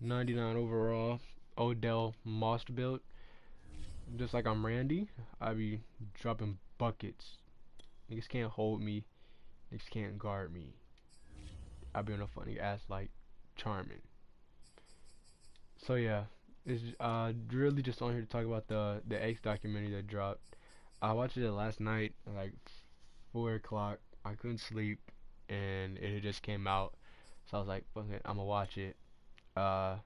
99 overall Odell Most build. Just like I'm Randy, I be dropping buckets. Niggas can't hold me. Niggas can't guard me. I be on a funny ass like Charmin. So yeah, it's really just on here to talk about the X documentary that dropped. I watched it last night at like 4 o'clock. I couldn't sleep, and it had just came out, so I was like, "Fuck it, I'm gonna watch it." Uh,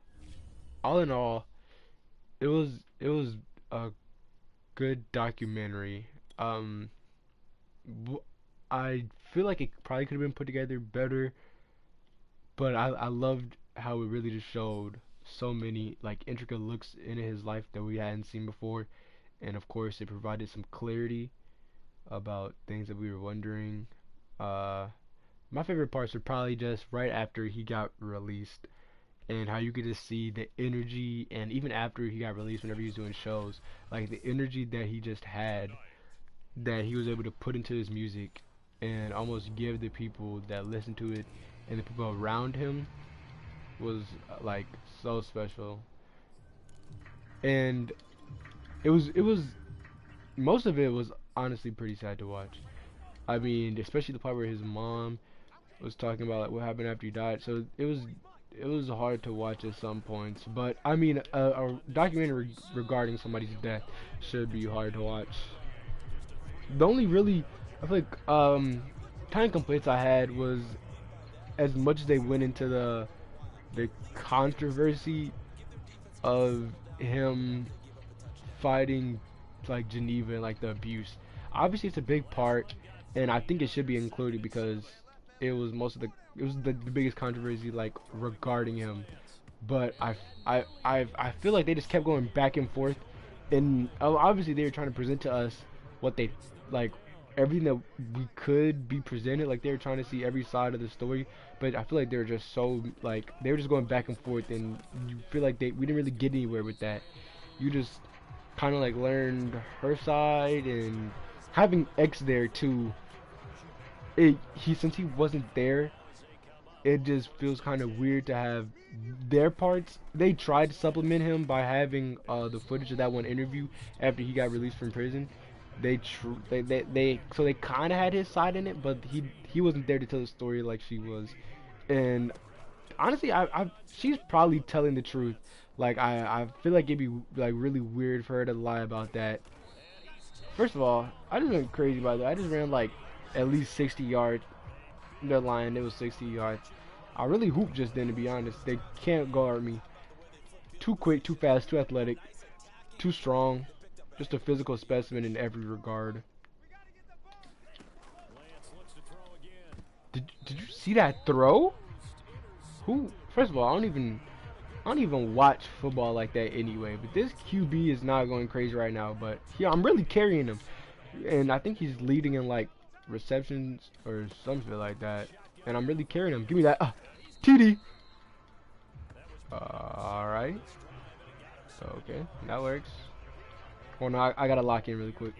all in all, it was a good documentary. Um, I feel like it probably could have been put together better, but I loved how it really just showed so many like intricate looks in his life that we hadn't seen before, and of course it provided some clarity about things that we were wondering. Uh, my favorite parts were probably just right after he got released and how you get to see the energy, and even after he got released whenever he was doing shows, like the energy that he just had, that he was able to put into his music and almost give the people that listen to it and the people around him was like so special. And it was most of it was honestly pretty sad to watch. I mean, especially the part where his mom was talking about like what happened after he died. So it was hard to watch at some points. But I mean, a documentary regarding somebody's death should be hard to watch. The only really I feel like kind of complaints I had was as much as they went into the controversy of him fighting like Geneva and like the abuse. Obviously, it's a big part, and I think it should be included because it was the biggest controversy like regarding him. But I feel like they just kept going back and forth, and obviously they were trying to present to us what they like everything that we could be presented. Like they were trying to see every side of the story, but I feel like they were just so like they were just going back and forth, and you feel like we didn't really get anywhere with that. You just kind of like learned her side, and having X there too. Since he wasn't there, it just feels kind of weird to have their parts. They tried to supplement him by having the footage of that one interview after he got released from prison. So they kind of had his side in it, but he wasn't there to tell the story like she was. And honestly, she's probably telling the truth. Like I feel like it'd be like really weird for her to lie about that. First of all, I just went crazy by that. I just ran like at least 60 yards. They're lying. It was 60 yards. I really hooped just then, to be honest. They can't guard me. Too quick, too fast, too athletic, too strong. Just a physical specimen in every regard. Did you see that throw? Who? First of all, I don't even watch football like that anyway. But this QB is not going crazy right now. But yeah, I'm really carrying him, and I think he's leading in like receptions or something like that. And I'm really carrying him. Give me that. TD. Alright. Okay, that works. Oh no, I gotta lock in really quick.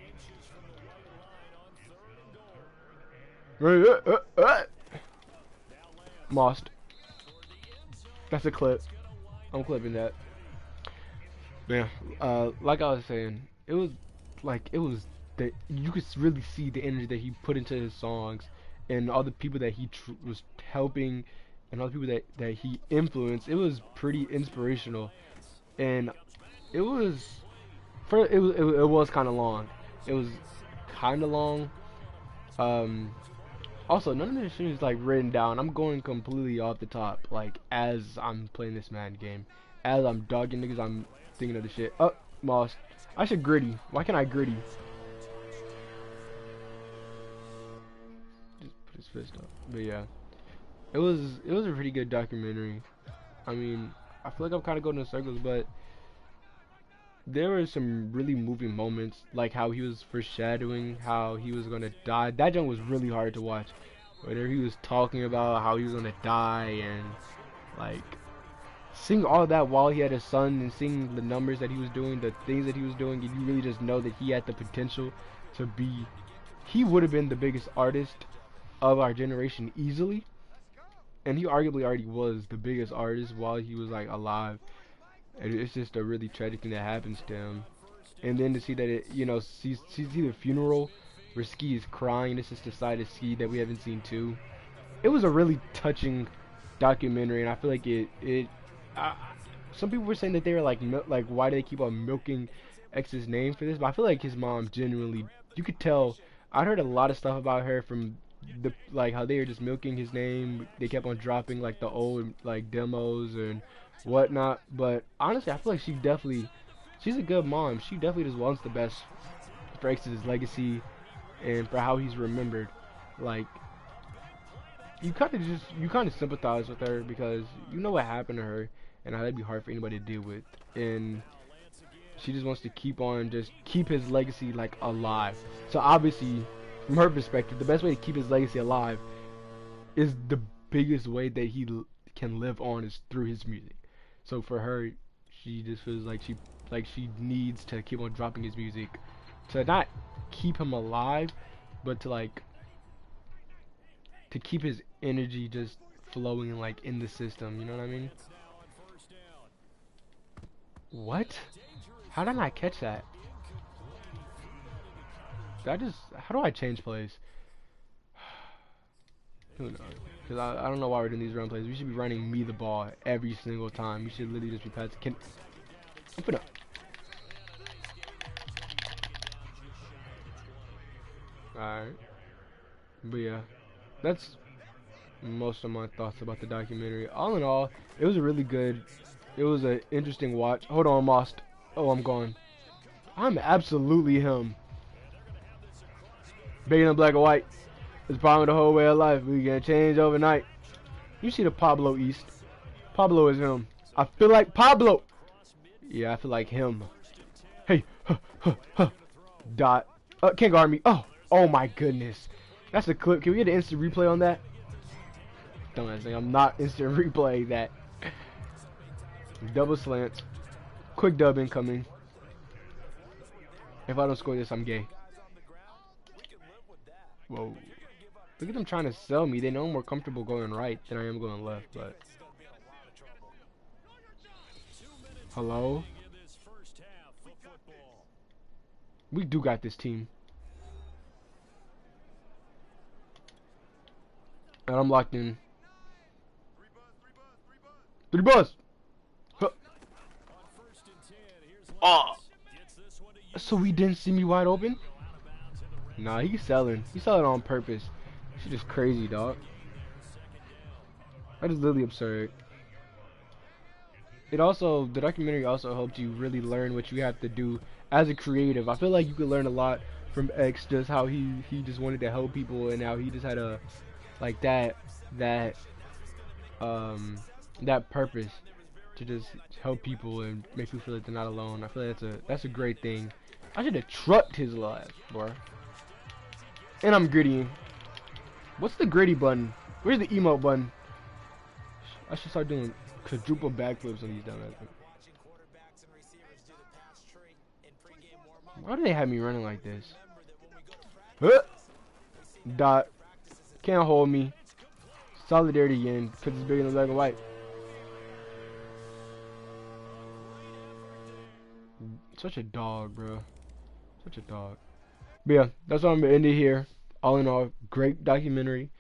Lost. That's a clip. I'm clipping that. Yeah. Like I was saying, it was that you could really see the energy that he put into his songs, and all the people that he was helping, and all the people that he influenced. It was pretty inspirational, and it was it was kind of long. It was kind of long. Um, Also, none of this shit is like written down. I'm going completely off the top, like as I'm playing this Madden game, as I'm dogging niggas. I'm thinking of the shit. Oh, Moss. I should gritty. Why can't I gritty? Just put his fist up. But yeah, it was a pretty good documentary. I mean, I feel like I'm kind of going in circles, but there were some really moving moments, like how he was foreshadowing how he was gonna die. That jump was really hard to watch. Whenever he was talking about how he was gonna die, and like seeing all that while he had a son, and seeing the numbers that he was doing, the things that he was doing, and you really just know that he had the potential to be. He would have been the biggest artist of our generation easily. and he arguably already was the biggest artist while he was like alive. And it's just a really tragic thing that happens to him. And then to see that it, you know, see the funeral where Ski is crying. This is the side of Ski that we haven't seen too. It was a really touching documentary, and I feel like uh, some people were saying that they were like, why do they keep on milking X's name for this? But I feel like his mom genuinely, you could tell. I heard a lot of stuff about her from the like how they were just milking his name. They kept on dropping like the old like demos and whatnot. But honestly, I feel like she's a good mom. She definitely just wants the best for X's legacy and for how he's remembered. Like, you kind of sympathize with her because you know what happened to her and how that'd be hard for anybody to deal with, and she just wants to keep his legacy like alive. So obviously, from her perspective, the best way to keep his legacy alive is the biggest way that he can live on is through his music. So for her, she just feels like she needs to keep on dropping his music to not keep him alive, but to keep his energy just flowing like in the system. You know what I mean? What? How did I not catch that? How do I change plays? Who knows? Because I don't know why we're doing these run plays. We should be running me the ball every single time. We should literally just be passing. Open up. Alright. But yeah, that's most of my thoughts about the documentary. All in all, it was an interesting watch. Hold on, I'm lost. Oh, I'm gone. I'm absolutely him. Bigger than black and white. It's probably the whole way of life. We can change overnight. You see the Pablo East. Pablo is him. I feel like Pablo. Yeah, I feel like him. Hey, Dot. Can't guard me. Oh my goodness. That's a clip. Can we get an instant replay on that? Dumbass thing. I'm not instant replaying that. Double slants. Quick dub incoming. If I don't score this, I'm gay. Whoa. Look at them trying to sell me. They know I'm more comfortable going right than I am going left, but... Hello? We do got this team. And I'm locked in. 3 buzz! Huh. Oh! So he didn't see me wide open? Nah, he's selling. He's selling on purpose. Shit is crazy, dog. That is literally absurd. The documentary also helped you really learn what you have to do as a creative. I feel like you could learn a lot from X, just how he just wanted to help people, and how he just had a like that purpose to just help people and make people feel like they're not alone. I feel like that's a great thing. I should have trucked his life, bro. And I'm grittying. What's the gritty button? Where's the emote button? I should start doing quadruple backflips on these dumbasses. Why do they have me running like this? Huh? Dot. Can't hold me. Solidarity again, because it's bigger than black and white. Such a dog, bro. Such a dog. But yeah, that's why I'm gonna end it here. All in all, great documentary.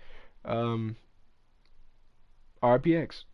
RPX.